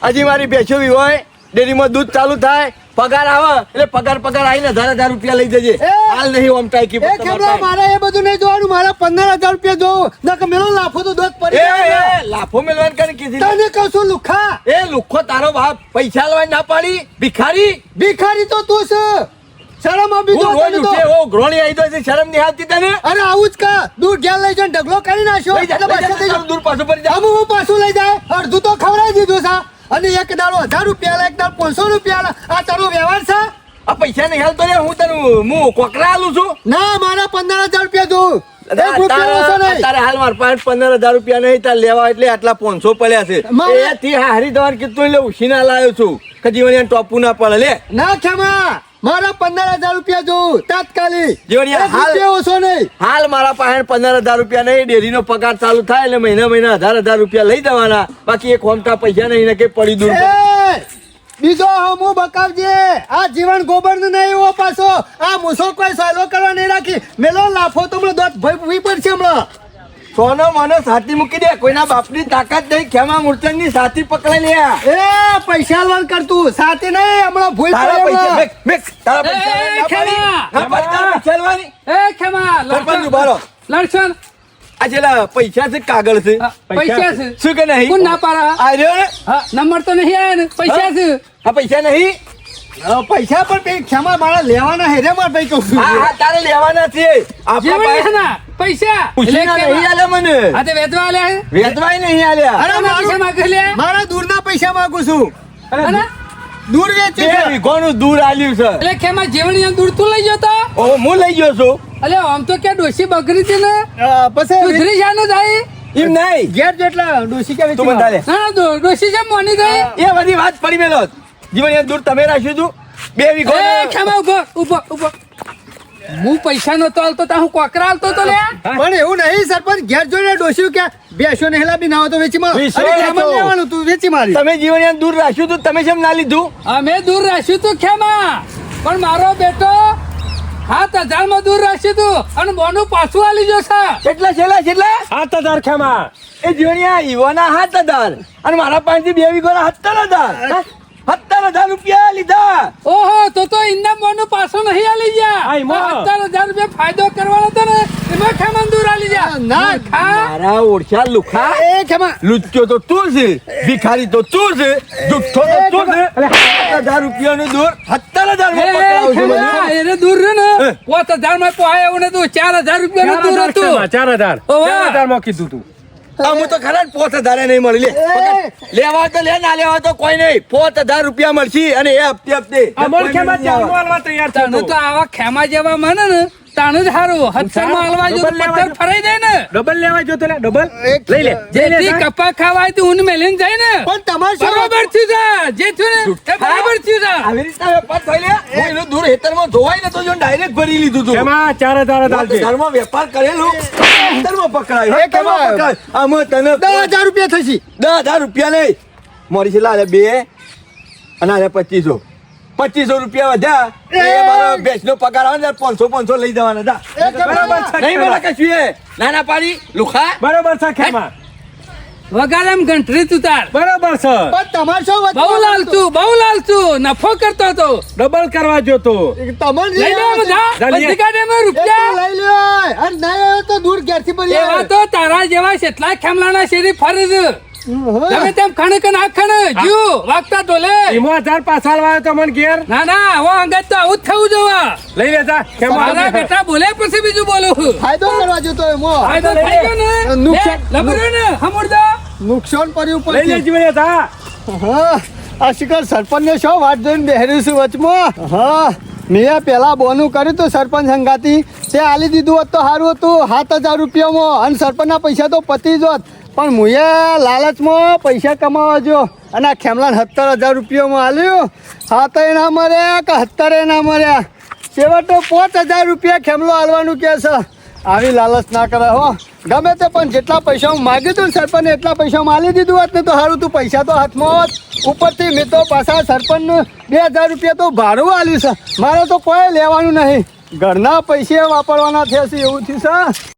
હજી મારી ભેંસો બી હોય ડેરીમાં દૂધ ચાલુ થાય પગાર આવે એટલે પગાર આવીને 1000 રૂપિયા લઈ જજે હાલ નહીં ઓમ ટાઈકી એ ખેમલા મારે એ બધું નહીં જોવાનું મારે 15,000 રૂપિયા જોવું નકર મેલો લાફો તો દોત પડી જાય એ લાફો મેલવાન કરી કીધી તને કહું છું લુખા એ લુખો તારો બાપ પૈસા આલવાની ના પાડી ભિખારી તો તું છે શરમ આપી દો હું રોજ તને તો ઉઠે ઓ ગ્રોણી આવી દો છે શરમ નહીં આવતી તને અરે આવું જ કા દૂર ઘેર લઈ જઈને ઢગલો કરી નાખ્યો લઈ જા, એટલે લઈ જા, બસ થઈ તારું દૂર પાછું પડી જા આમ હું પાછું લઈ જાય અડધું તો ખવડાવી દીધું છે અને એક દાડો 1000 રૂપિયા લે એક દાડો 500 રૂપિયા લે આ તારો વ્યવહાર છે આ પૈસા નહીં હાલતો રે હું તને હું કોકરા આલું છું ના મારા 15,000 રૂપિયા જોઉં એક રૂપિયા ઓછો નહીં તારે હાલ માર પાંચ 15,000 રૂપિયા નહીં તાર લેવા એટલે આટલા 500 પડ્યા છે મારે- એથી હારી દવાર કીધું એટલે ઉછીના લાવ્યો છું કે જીવન ટોપું ના પડે લે ના ખેમા મારા 15,000 રૂપિયા જોઉં તાત્કાલિક. જીવણિયા, એક રૂપિયા ઓછો નહીં. હાલ મારા પાસે 15,000 રૂપિયા નહીં. ડેરીનો પગાર ચાલુ થાય એટલે મહિના 1,000 રૂપિયા લઈ જવાના. બાકી એક હોમટા પૈસા નહીં ને કે પડી દૂર. એ, બીજો હમું બકાવજે. આ જીવન ગોબરનું નહીં એવો પાછો. આ મૂસો કોઈ સહેલો કરવા નહીં રાખી. મેલો લાફો તો હમણાં દોત ભઈ પડશે હમણાં. સોનો મોનો સાથી મૂકી દે. કોઈના બાપની તાકાત નહીં. ખેમા મૂર્છનની સાથી પકડાઈ લે. એ પૈસા લોન કરતું સાથે નહીં હમણાં ભૂલ તારા પડે પૈસા હમણાં. મેક તારા પૈસા એ, ના પાડી. ખેમા. ના પાડી તારા પૈસા લેવાની. એ ખેમા સરપંચ ઉભા રહો. લડશન આ છેલ્લા પૈસા છે કાગળ છે પૈસા છે શું કે નહીં કોણ ના પાડા આ રહ્યો ને હા, નંબર તો નહીં આયા ને પૈસા છે આ પૈસા નહીં પૈસા પણ પેલી ક્ષમા મારા લેવાના હેરે માર ભાઈ કહું છું. હા તારે લેવાના છે આપણા જીવન પાસે ના પૈસા પૂછીને એટલે નહીં કે- આલે મને આ તે વેચવા આલ્યા છે? વેચવાય નહીં આલ્યા અરે કોના પૈસા મારું માંગે લે? મારા દૂરના પૈસા માંગુ છું. અને દૂર વેચે બે છે. વીઘોનું દૂર આલ્યું છે એટલે ખેમા જીવણીયા દૂર તું લઈ ગયો તો ઓ હું લઈ ગયો છું એટલે આમ તો ક્યાં ડોશી બગડી છે ને પછી સુધરી જા ને જાય એમ નહીં ઘેર જેટલા ડોસી કે તું મને લે ના ડોશી છે મોની ગઈ એ બધી વાત પડી મેલો જીવન એ દૂર તમે રાખ્યું તું બે વીઘો એ ખેમા ઉભો ઉભો ઉભો હું પૈસા નતો આલતો તા હું કોકરા આલતો તો લે પણ એવું નહીં સરપંચ ઘેર જોઈને ડોસી કે બેસો ને હેલા બી ના હોય તો વેચી મારો વીસો અરે ખેમા લેતો. લેવાનું તું વેચી મારી તમે જીવન એ દૂર રાખ્યું તું તમે કેમ ના લીધું અમે દૂર રાખ્યું તું ખેમા પણ મારો બેટો 7,000 માં દૂર રાખ્યું તું અને બોનું પાછું આલી જશે કેટલા છેલ્લા છેલ્લા 7,000 ખેમા એ જીવણિયા ઈવાના 7,000 અને મારા પાસેથી બે વીઘોના 17,000 17,000 રૂપિયા લીધા ઓહો તો ઇન્ના બોનું પાછું નહીં આલી જા હા, એમાં. 17,000 રૂપિયા ફાયદો કરવાનો હતો ને એમાં ખેમા દૂર આલી જા ના, ખા મારા ઓળખ્યા લુખા એ ખેમા લુચ્ચો તો તું છે ભિખારી તો તું છે જુઠ્ઠો તો તું છે 7,000 રૂપિયાનું દૂર 17,000 માં પકડાવું છું મને. એને દૂર રહ્યું ને 5,000 માં પોહાય એવું નતું 4,000 રૂપિયા દૂર 4,000 હતું ખેમા, 4,000 ઓવા. 4,000 માં કીધું તું અમુ તો ખરા 5,000 નહીં મળી લે પકડ. લેવા તો લે ના લેવા તો કોઈ નહીં 5,000 રૂપિયા મળશે અને એ હપ્તે હપ્તે અમોલ ખેમા ચાલુ હાલવા તૈયાર થતો. તાનું તો આવા ખેમા જેવા મને ને તાનું જ સારું હથસર માં હલવા જો ડબલ લેવા પથ્થર જો. ફરાઈ જાય ને ડબલ લેવા જો તો લે ડબલ એક લઈ લે જેથી કપા ખાવાય તો ઊન મેલીને જાય ને પણ તમારે શું બરોબર થયું છે જે થયું ને એ બરાબર થયું છે આવી રીતના વેપાર થઈ લે હું એનું દૂર હેતરમાં ધોવાય ને તો જો ડાયરેક્ટ ભરી લીધું તું ખેમા 4,000 જ આલજે. ઘરમાં વેપાર કરેલું હેતરમાં પકડાય એ કેમાં? હેતરમાં પકડાય. આમાં તને 10,000 રૂપિયા થશે 10,000 રૂપિયા નહીં મોરી છેલ્લા આલે 2 અને આલે 2500 2500 રૂપિયા વધ્યા એ મારો ભેંસનો પગાર આવે ને 500 લઈ જવાના જા બરાબર છે નહીં ખેમા. મને કશું એ નાના પાડી લુખા બરાબર છે ખેમા વગાડ એમ ઘંટરી તું તાર બરાબર છે પણ તમારે શું બહુ લાલતું નફો કરતો હતો ડબલ કરવા જોતો તમારે લઈ લે બધા જા લઈએ. બધી ગાડીમાં રૂપિયા લઈ લ્યો અને ના આવ્યો તો દૂર ઘેરથી ભરી એવા તો તારા જેવા કેટલા ખેમલાના શેરી ફરે છે તમે તેમ ખણ કે ના ખણ જીવ વાગતા ડોલે 10,000 પાછા લાવ્યો તો મને ઘેર ના ના આવો અંગત તો આવું જ થવું જોવા લઈ લે જા ખેમા મારા બેટા બોલે પછી બીજું બોલું ફાયદો કરવા જતો એમો ફાયદો થઈ ગયો ને નુકસાન- લબડ્યો ને હમુરદા નુકસાન પડ્યું લઈ લે પછી જીવન જા હા આ શિખર સરપંચને શું વાત જોઈને બેહર્યું છું વચમાં હા મેં પેલા બોનું કર્યું હતું સરપંચ સંગાતી તે આલી દીધું હોત તો સારું હતું 7,000 રૂપિયામાં અને સરપંચના પૈસા તો પતી જોત પણ મુએ લાલચમાં પૈસા કમાવા જો અને આ ખેમલાને 17,000 રૂપિયામાં આલ્યું 7 ના મર્યા કે 17 ના મર્યા છેવટે 5,000 રૂપિયા ખેમલો આલવાનું કે છે આવી લાલચ ના કરે હો ગમે તે પણ જેટલા પૈસા હું માગ્યું હતું ને સરપંચને એટલા પૈસા માલી દીધું હોત ને તો સારું તું પૈસા તો હાથમાં હોત ઉપરથી મેં તો પાછા સરપંચનું 2,000 રૂપિયા તો ભાડું આલ્યું છે મારે તો કોઈ લેવાનું નહીં ઘરના પૈસે વાપરવાના થયા છે એવું થયું છે